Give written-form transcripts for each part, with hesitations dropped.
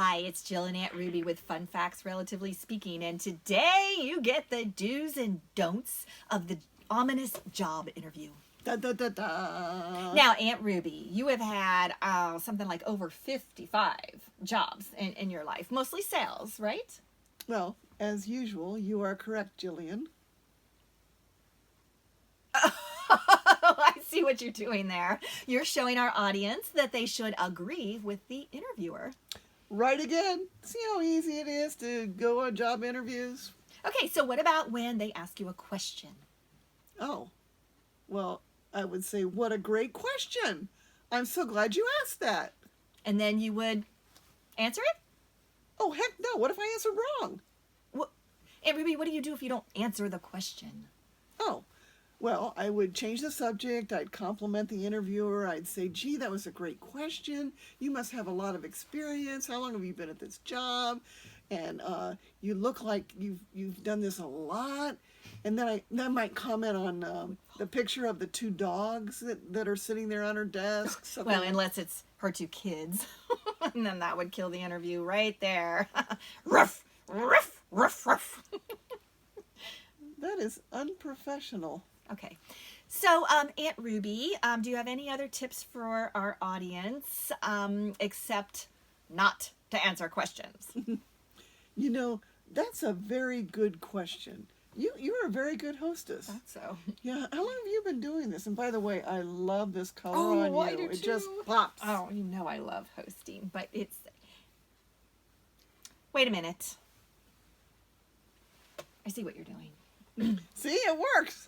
Hi, it's Jill and Aunt Ruby with Fun Facts Relatively Speaking, and today you get the do's and don'ts of the ominous job interview. Da, da, da, da. Now, Aunt Ruby, you have had something like over 55 jobs in your life, mostly sales, right? Well, as usual, you are correct, Jillian. I see what you're doing there. You're showing our audience that they should agree with the interviewer. Right again. See how easy it is to go on job interviews? Okay, so what about when they ask you a question? Oh, well, I would say, what a great question. I'm so glad you asked that. And then you would answer it? Oh, heck no. What if I answer wrong? Aunt Ruby, what do you do if you don't answer the question? Oh, well, I would change the subject. I'd compliment the interviewer. I'd say, gee, that was a great question. You must have a lot of experience. How long have you been at this job? And you look like you've done this a lot. And then I might comment on the picture of the two dogs that are sitting there on her desk. Well, unless it's her two kids. And then that would kill the interview right there. Ruff, ruff, ruff, ruff. That is unprofessional. Okay. So, Aunt Ruby, do you have any other tips for our audience except not to answer questions? You know, that's a very good question. You're a very good hostess. That's so. Yeah, how long have you been doing this? And by the way, I love this color Oh, on you. I do It too. just pops. Oh, you know I love hosting, but it's... Wait a minute. I see what you're doing. See, it works.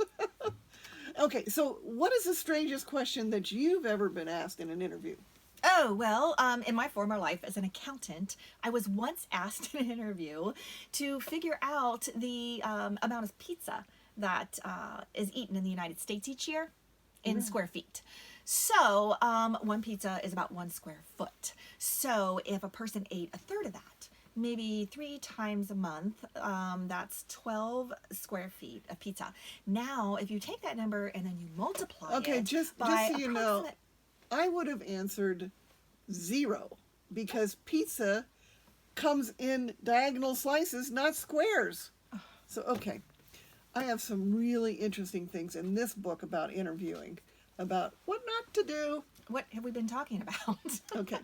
Okay, so what is the strangest question that you've ever been asked in an interview? Oh, well, in my former life as an accountant, I was once asked in an interview to figure out the amount of pizza that is eaten in the United States each year in square feet. So, one pizza is about 1 square foot. So, if a person ate a third of that, maybe 3 times a month, that's 12 square feet of pizza. Now, if you take that number and then you multiply it just by so you know, I would have answered 0 because pizza comes in diagonal slices, not squares. So, okay, I have some really interesting things in this book about interviewing, about what not to do. What have we been talking about? Okay,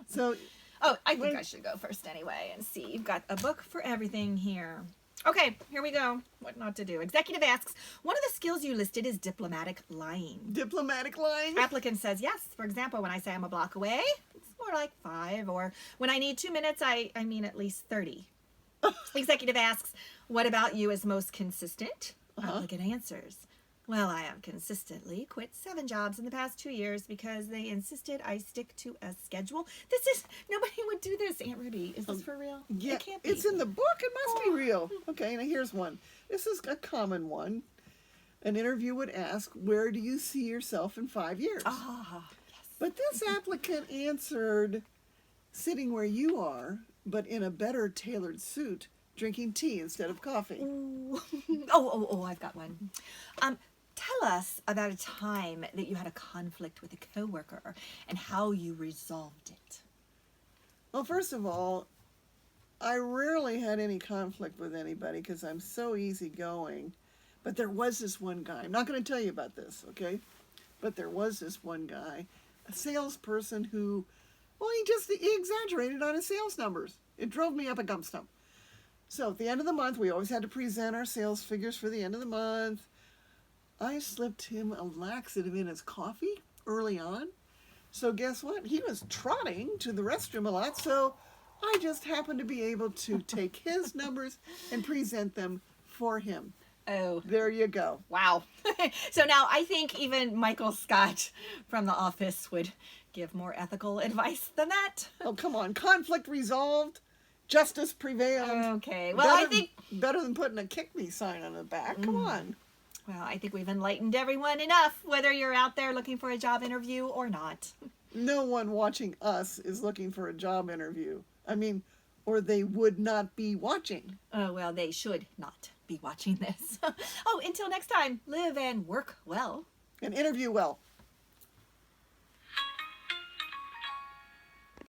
so... Oh, I think I should go first anyway and see. You've got a book for everything here. Okay, here we go. What not to do. Executive asks, one of the skills you listed is diplomatic lying. Diplomatic lying? Applicant says yes. For example, when I say I'm a block away, it's more like 5. Or when I need 2 minutes, I mean at least 30. Executive asks, what about you is most consistent? Applicant answers, well, I have consistently quit 7 jobs in the past 2 years because they insisted I stick to a schedule. Nobody would do this, Aunt Ruby. Is this for real? Yeah, It can't be. it's in the book. It must be real. Okay, now here's one. This is a common one. An interview would ask, where do you see yourself in 5 years? Ah, yes. But this applicant answered, sitting where you are, but in a better tailored suit, drinking tea instead of coffee. Ooh. Oh, I've got one. Tell us about a time that you had a conflict with a coworker and how you resolved it. Well, first of all, I rarely had any conflict with anybody because I'm so easygoing. But there was this one guy. I'm not going to tell you about this, okay? But there was this one guy, a salesperson who, well, he exaggerated on his sales numbers. It drove me up a gum stump. So at the end of the month, we always had to present our sales figures for the end of the month. I slipped him a laxative in his coffee early on. So guess what? He was trotting to the restroom a lot, so I just happened to be able to take his numbers and present them for him. Oh. There you go. Wow. So now I think even Michael Scott from The Office would give more ethical advice than that. Oh, come on. Conflict resolved. Justice prevailed. Okay. Well, I think... Better than putting a kick me sign on the back. Come on. Well, I think we've enlightened everyone enough, whether you're out there looking for a job interview or not. No one watching us is looking for a job interview. I mean, or they would not be watching. Oh, well, they should not be watching this. Oh, until next time, live and work well. And interview well.